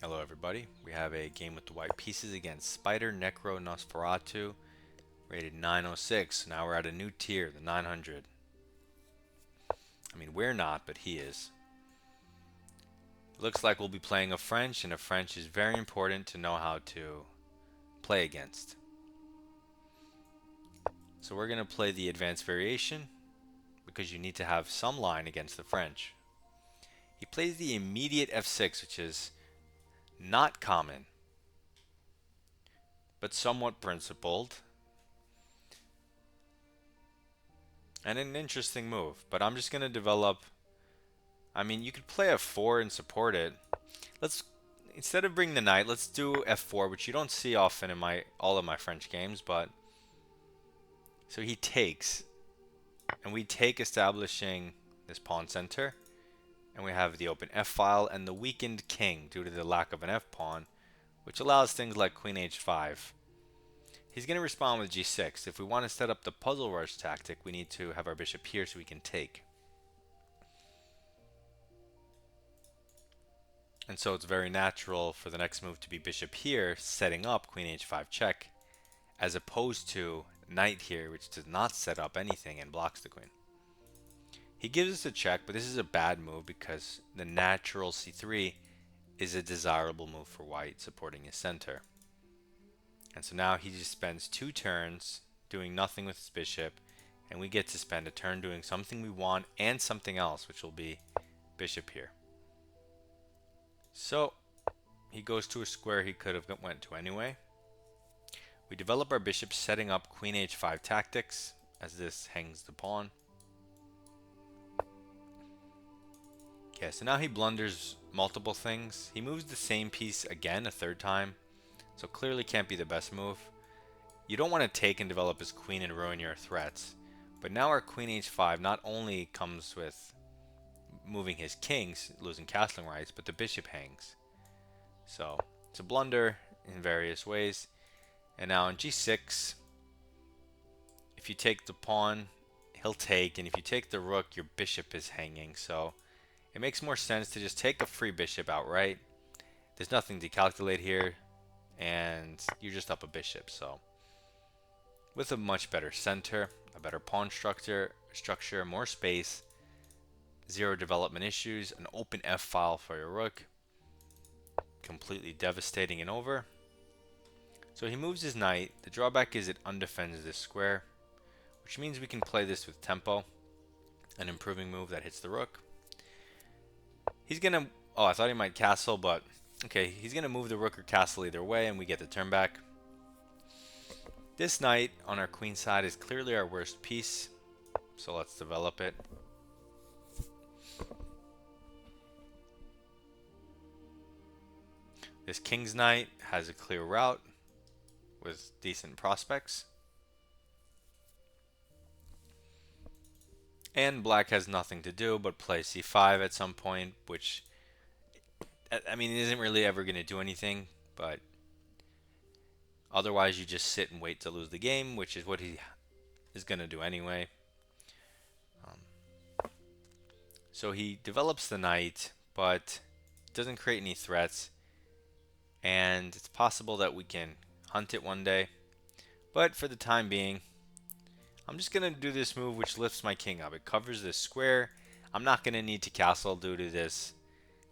Hello everybody, we have a game with the white pieces against Spider Necro Nosferatu, rated 906. Now we're at a new tier, the 900. I mean, we're not, but he is. It looks like we'll be playing a French, and a French is very important to know how to play against. So we're going to play the advanced variation, because you need to have some line against the French. He plays the immediate f6, which is not common, but somewhat principled, and an interesting move. But I'm just going to develop. I mean, you could play f4 and support it. Let's Instead of bringing the knight, let's do f4, which you don't see often in all of my French games. But so he takes, and we take, establishing this pawn center, and we have the open f file and the weakened king due to the lack of an f pawn, which allows things like queen h5. He's going to respond with g6. If we want to set up the puzzle rush tactic, we need to have our bishop here so we can take. And so it's very natural for the next move to be bishop here, setting up queen h5 check, as opposed to knight here, which does not set up anything and blocks the queen. He gives us a check, but this is a bad move because the natural c3 is a desirable move for white, supporting his center. And so now he just spends 2 turns doing nothing with his bishop, and we get to spend a turn doing something we want and something else, which will be bishop here. So he goes to a square he could have went to anyway. We develop our bishop, setting up queen h5 tactics as this hangs the pawn. Okay, so now he blunders multiple things. He moves the same piece again a third time, so clearly can't be the best move. You don't want to take and develop his queen and ruin your threats, but now our queen h5 not only comes with moving his kings, losing castling rights, but the bishop hangs. So it's a blunder in various ways. And now on g6, if you take the pawn, he'll take, and if you take the rook, your bishop is hanging. So it makes more sense to just take a free bishop outright. There's nothing to calculate here, and you're just up a bishop. So with a much better center, a better pawn structure, more space, zero development issues, an open f file for your rook, completely devastating and over. So he moves his knight. The drawback is it undefends this square, which means we can play this with tempo, an improving move that hits the rook. He's gonna, oh, I thought he might castle, but okay, he's gonna move the rook or castle either way, and we get the turn back. This knight on our queen side is clearly our worst piece, so let's develop it. This king's knight has a clear route with decent prospects. And black has nothing to do but play c5 at some point, which, I mean, it isn't really ever going to do anything, but otherwise you just sit and wait to lose the game, which is what he is going to do anyway. So he develops the knight, but doesn't create any threats, and it's possible that we can hunt it one day. But for the time being, I'm just going to do this move which lifts my king up. It covers this square. I'm not going to need to castle due to this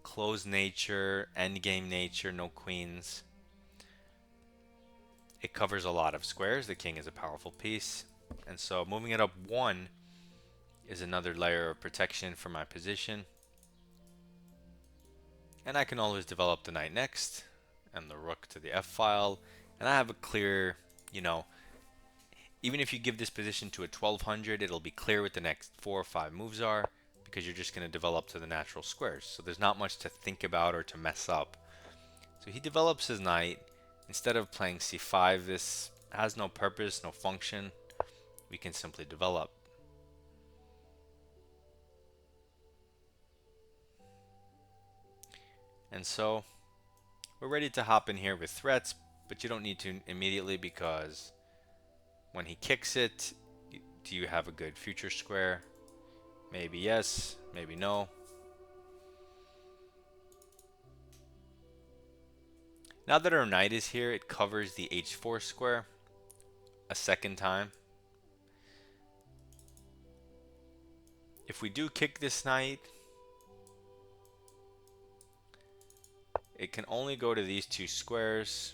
closed nature, endgame nature, no queens. It covers a lot of squares. The king is a powerful piece. And so moving it up 1 is another layer of protection for my position. And I can always develop the knight next, and the rook to the f file. And I have a clear, even if you give this position to a 1200, it'll be clear what the next 4 or 5 moves are, because you're just going to develop to the natural squares. So there's not much to think about or to mess up. So he develops his knight. Instead of playing c5, this has no purpose, no function. We can simply develop. And so we're ready to hop in here with threats, but you don't need to immediately, because when he kicks it, do you have a good future square? Maybe yes, maybe no. Now that our knight is here, it covers the h4 square a second time. If we do kick this knight, it can only go to these two squares.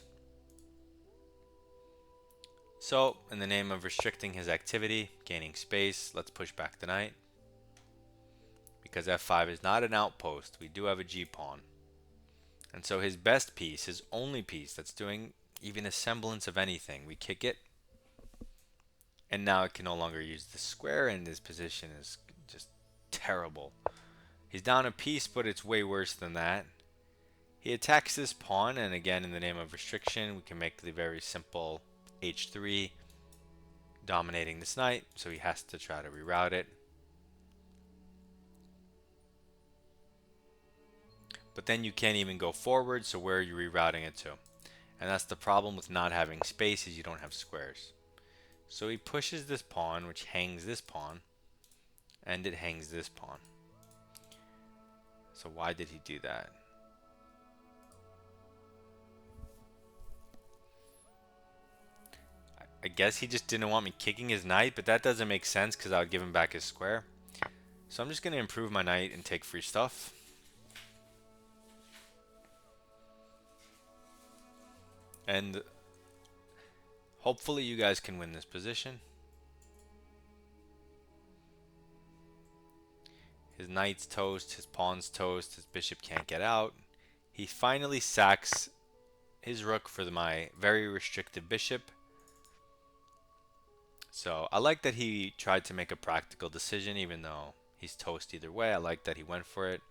So, in the name of restricting his activity, gaining space, let's push back the knight. Because f5 is not an outpost, we do have a g-pawn. And so his best piece, his only piece that's doing even a semblance of anything, we kick it. And now it can no longer use the square, and his position is just terrible. He's down a piece, but it's way worse than that. He attacks this pawn, and again, in the name of restriction, we can make the very simple h3 dominating this knight, so he has to try to reroute it. But then you can't even go forward, so where are you rerouting it to? And that's the problem with not having space, is you don't have squares. So he pushes this pawn, which hangs this pawn, and it hangs this pawn. So why did he do that? I guess he just didn't want me kicking his knight, but that doesn't make sense because I would give him back his square. So I'm just going to improve my knight and take free stuff. And hopefully you guys can win this position. His knight's toast, his pawn's toast, his bishop can't get out. He finally sacks his rook for my very restrictive bishop. So I like that he tried to make a practical decision even though he's toast either way. I like that he went for it.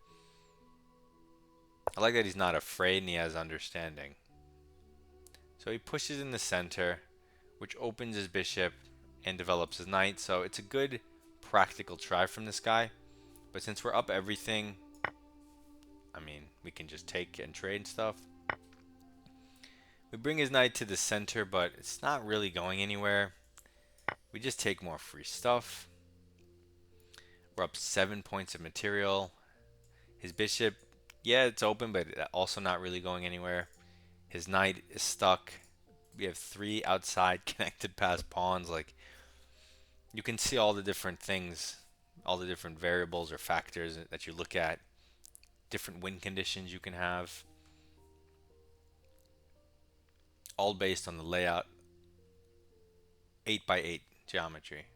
I like that he's not afraid and he has understanding. So he pushes in the center, which opens his bishop and develops his knight. So it's a good practical try from this guy. But since we're up everything, I mean, we can just take and trade stuff. We bring his knight to the center, but it's not really going anywhere. We just take more free stuff. We're up 7 points of material. His bishop, yeah, it's open, but also not really going anywhere. His knight is stuck. We have 3 outside connected past pawns. Like, you can see all the different things, all the different variables or factors that you look at, different win conditions you can have, all based on the layout, 8x8 geometry.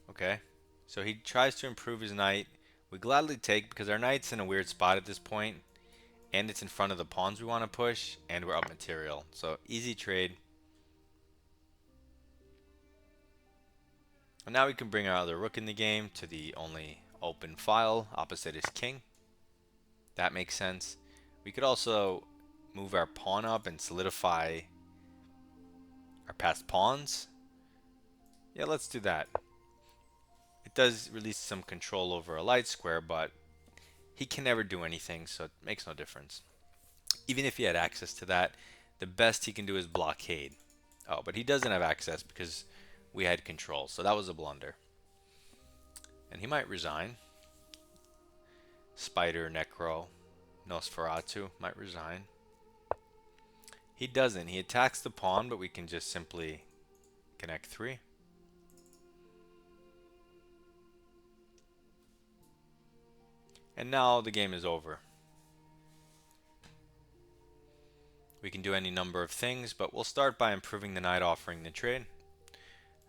Okay, so he tries to improve his knight. We gladly take because our knight's in a weird spot at this point, and it's in front of the pawns we want to push, and we're up material. So easy trade. And now we can bring our other rook in the game to the only open file opposite his king. That makes sense. We could also move our pawn up and solidify our past pawns. Yeah, let's do that. It does release some control over a light square, but he can never do anything, so it makes no difference. Even if he had access to that, the best he can do is blockade. Oh, but he doesn't have access because we had control, so that was a blunder. And he might resign. Spider, Necro, Nosferatu might resign. He doesn't. He attacks the pawn, but we can just simply connect 3. And now the game is over. We can do any number of things, but we'll start by improving the knight, offering the trade.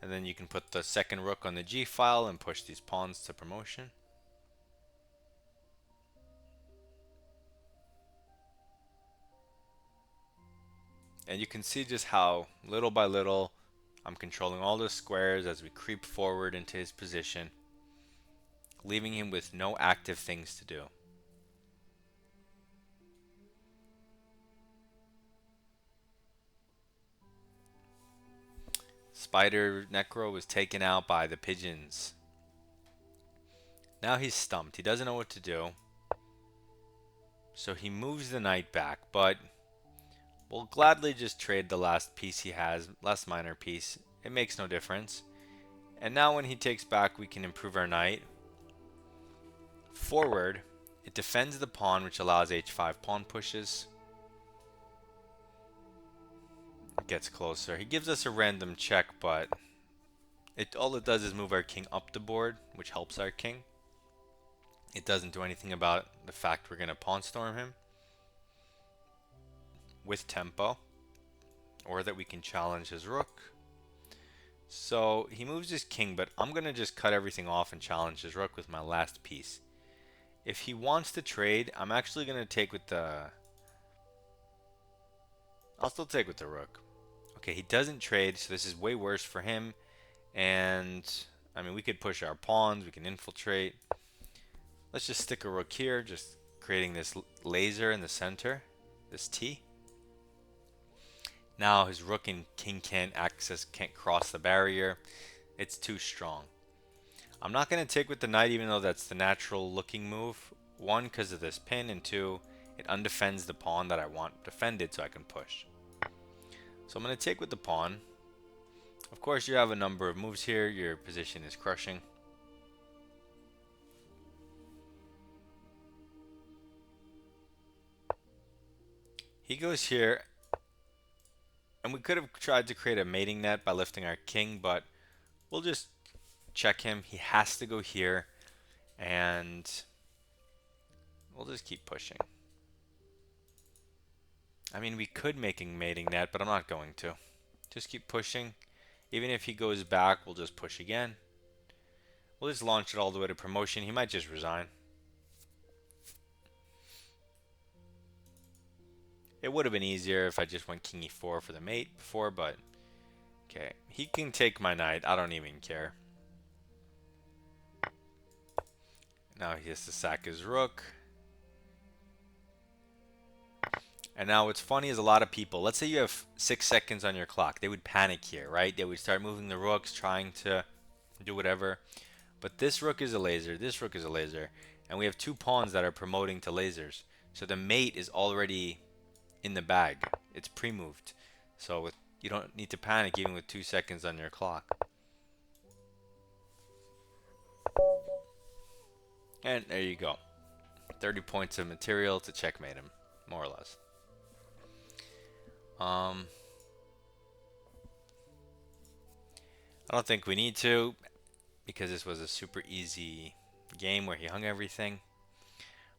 And then you can put the second rook on the G file and push these pawns to promotion. And you can see just how little by little I'm controlling all the squares as we creep forward into his position, leaving him with no active things to do. Spider Necro was taken out by the pigeons. Now he's stumped. He doesn't know what to do. So he moves the knight back, but we'll gladly just trade the last piece he has, last minor piece. It makes no difference. And now when he takes back, we can improve our knight. Forward It defends the pawn, which allows h5 pawn pushes. It gets closer. He gives us a random check, but all it does is move our king up the board, which helps our king. It doesn't do anything about the fact we're going to pawn storm him with tempo, or that we can challenge his rook. So he moves his king, but I'm going to just cut everything off and challenge his rook with my last piece. If he wants to trade, I'm actually going to take with the... I'll still take with the rook. Okay, he doesn't trade, so this is way worse for him. And, I mean, we could push our pawns, we can infiltrate. Let's just stick a rook here, just creating this laser in the center, this T. Now his rook and king can't cross the barrier. It's too strong. I'm not going to take with the knight, even though that's the natural looking move. One, because of this pin, and two, it undefends the pawn that I want defended so I can push. So I'm going to take with the pawn. Of course, you have a number of moves here. Your position is crushing. He goes here. And we could have tried to create a mating net by lifting our king, but we'll just check him. He has to go here, and we'll just keep pushing. I mean, we could make a mating net, but I'm not going to. Just keep pushing. Even if he goes back, we'll just push again. We'll just launch it all the way to promotion. He might just resign. It would have been easier if I just went king e4 for the mate before, but okay. He can take my knight. I don't even care. Now he has to sack his rook. And now what's funny is a lot of people, let's say you have 6 seconds on your clock, they would panic here, right? They would start moving the rooks, trying to do whatever. But this rook is a laser, this rook is a laser, and we have 2 pawns that are promoting to lasers. So the mate is already in the bag. It's pre-moved. So you don't need to panic even with 2 seconds on your clock. And there you go. 30 points of material to checkmate him, more or less. I don't think we need to, because this was a super easy game where he hung everything.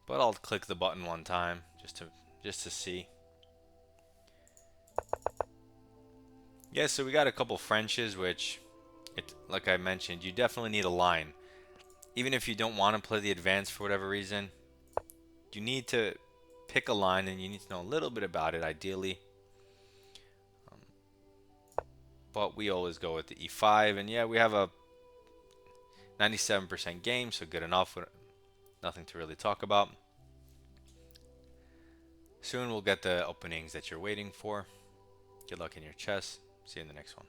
But I'll click the button one time just to see. Yeah, so we got a couple Frenches, which, like I mentioned, you definitely need a line. Even if you don't want to play the advance for whatever reason, you need to pick a line and you need to know a little bit about it, ideally. But we always go with the e5, and yeah, we have a 97% game, so good enough. Nothing to really talk about. Soon we'll get the openings that you're waiting for. Good luck in your chess. See you in the next one.